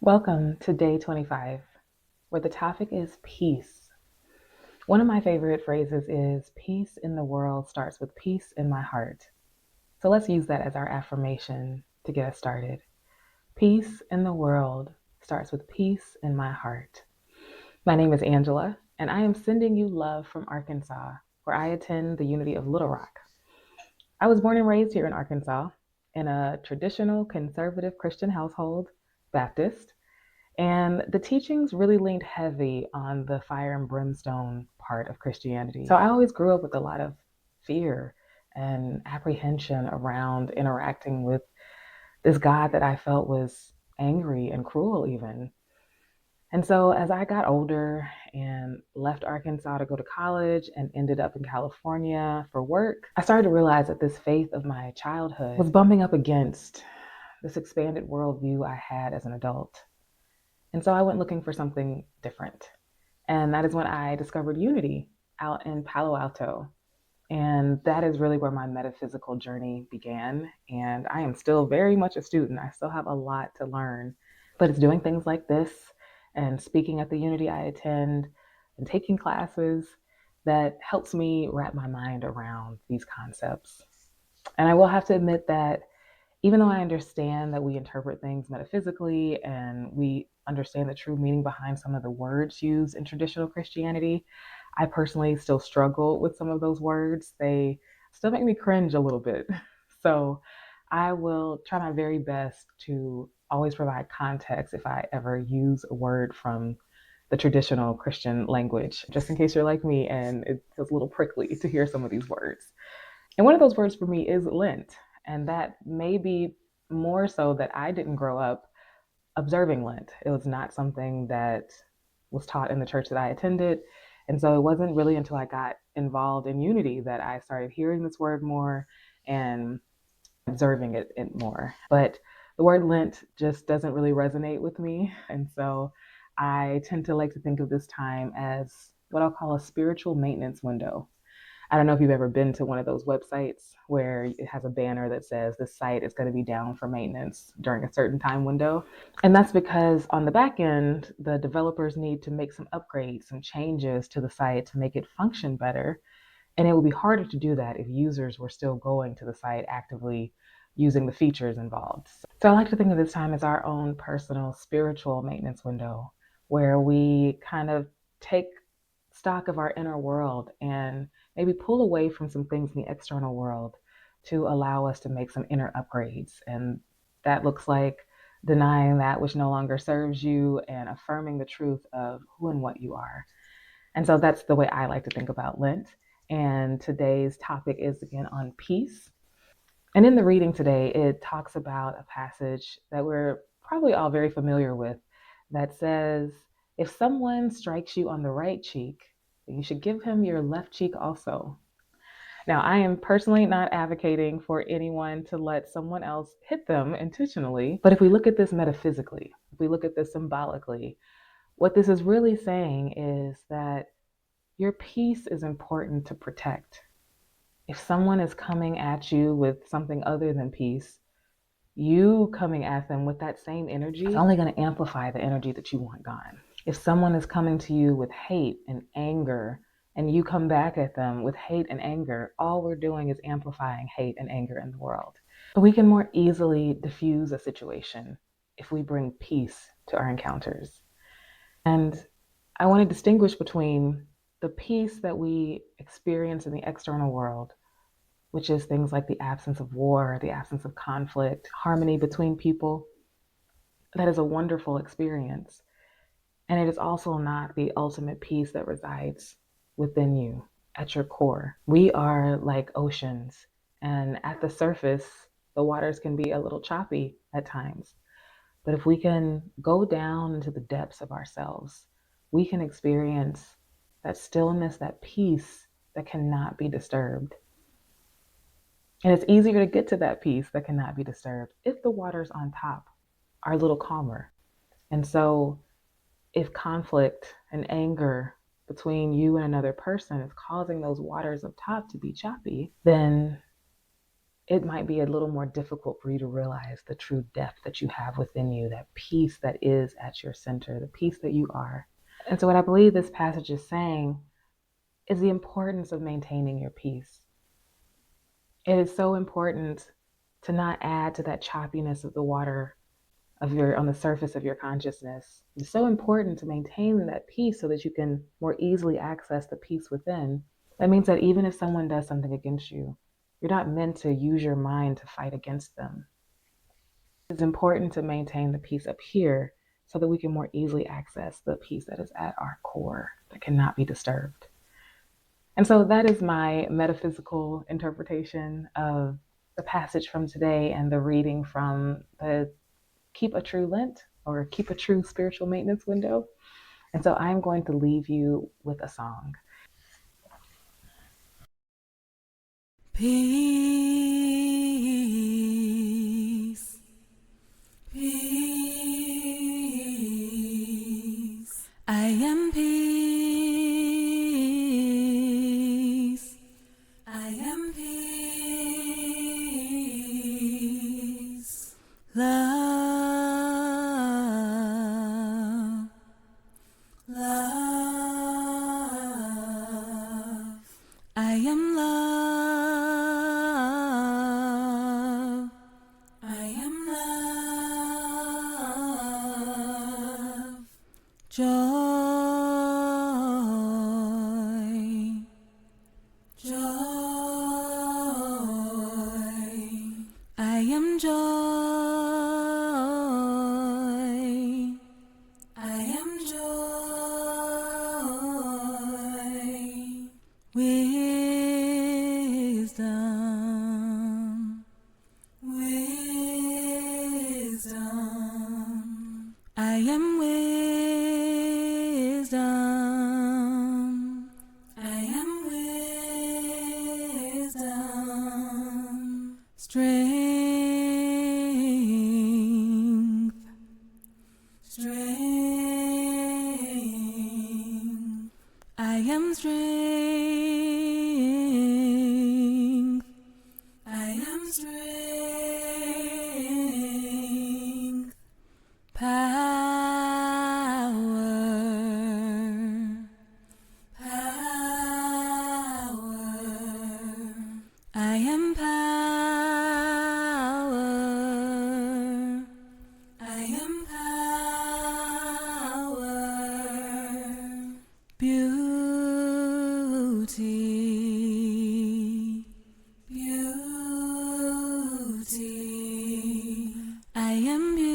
Welcome to day 25, where the topic is peace. One of my favorite phrases is peace in the world starts with peace in my heart. So let's use that as our affirmation to get us started. Peace in the world starts with peace in my heart. My name is Angela, and I am sending you love from Arkansas, where I attend the Unity of Little Rock. I was born and raised here in Arkansas in a traditional conservative Christian household, Baptist. And the teachings really leaned heavy on the fire and brimstone part of Christianity. So I always grew up with a lot of fear and apprehension around interacting with this God that I felt was angry and cruel, even. And so as I got older and left Arkansas to go to college and ended up in California for work, I started to realize that this faith of my childhood was bumping up against this expanded worldview I had as an adult. And so I went looking for something different. And that is when I discovered Unity out in Palo Alto. And that is really where my metaphysical journey began. And I am still very much a student. I still have a lot to learn. But it's doing things like this and speaking at the Unity I attend and taking classes that helps me wrap my mind around these concepts. And I will have to admit that even though I understand that we interpret things metaphysically and we understand the true meaning behind some of the words used in traditional Christianity, I personally still struggle with some of those words. They still make me cringe a little bit. So I will try my very best to always provide context if I ever use a word from the traditional Christian language, just in case you're like me and it feels a little prickly to hear some of these words. And one of those words for me is Lent. And that may be more so that I didn't grow up observing Lent. It was not something that was taught in the church that I attended. And so it wasn't really until I got involved in Unity that I started hearing this word more and observing it more. But the word Lent just doesn't really resonate with me. And so I tend to like to think of this time as what I'll call a spiritual maintenance window. I don't know if you've ever been to one of those websites where it has a banner that says the site is going to be down for maintenance during a certain time window. And that's because on the back end, the developers need to make some upgrades, some changes to the site to make it function better. And it would be harder to do that if users were still going to the site actively using the features involved. So I like to think of this time as our own personal spiritual maintenance window where we kind of take stock of our inner world and maybe pull away from some things in the external world to allow us to make some inner upgrades. And that looks like denying that which no longer serves you and affirming the truth of who and what you are. And so that's the way I like to think about Lent. And today's topic is again on peace. And in the reading today, it talks about a passage that we're probably all very familiar with that says, if someone strikes you on the right cheek, you should give him your left cheek also. Now, I am personally not advocating for anyone to let someone else hit them intentionally, but if we look at this metaphysically, if we look at this symbolically, what this is really saying is that your peace is important to protect. If someone is coming at you with something other than peace, you coming at them with that same energy is only going to amplify the energy that you want gone. If someone is coming to you with hate and anger, and you come back at them with hate and anger, all we're doing is amplifying hate and anger in the world. But we can more easily diffuse a situation if we bring peace to our encounters. And I want to distinguish between the peace that we experience in the external world, which is things like the absence of war, the absence of conflict, harmony between people. That is a wonderful experience. And it is also not the ultimate peace that resides within you at your core. We are like oceans, and at the surface, the waters can be a little choppy at times. But if we can go down into the depths of ourselves, we can experience that stillness, that peace that cannot be disturbed. And it's easier to get to that peace that cannot be disturbed if the waters on top are a little calmer. And so if conflict and anger between you and another person is causing those waters up top to be choppy, then it might be a little more difficult for you to realize the true depth that you have within you, that peace that is at your center, the peace that you are. And so, what I believe this passage is saying is the importance of maintaining your peace. It is so important to not add to that choppiness of the water on the surface of your consciousness. It's so important to maintain that peace so that you can more easily access the peace within. That means that even if someone does something against you, you're not meant to use your mind to fight against them. It's important to maintain the peace up here so that we can more easily access the peace that is at our core, that cannot be disturbed. And so that is my metaphysical interpretation of the passage from today and the reading from the Keep a True Lent or Keep a True Spiritual Maintenance window. And so I'm going to leave you with a song. Peace, peace, I am peace, I am peace, love, love, I am love, I am love, joy, joy, I am joy, I am joy, wisdom, wisdom, I am wisdom, I am wisdom, strength, strength, I am strength, I am strength, power, power, I am power, I am power, beauty, beauty, I am beauty,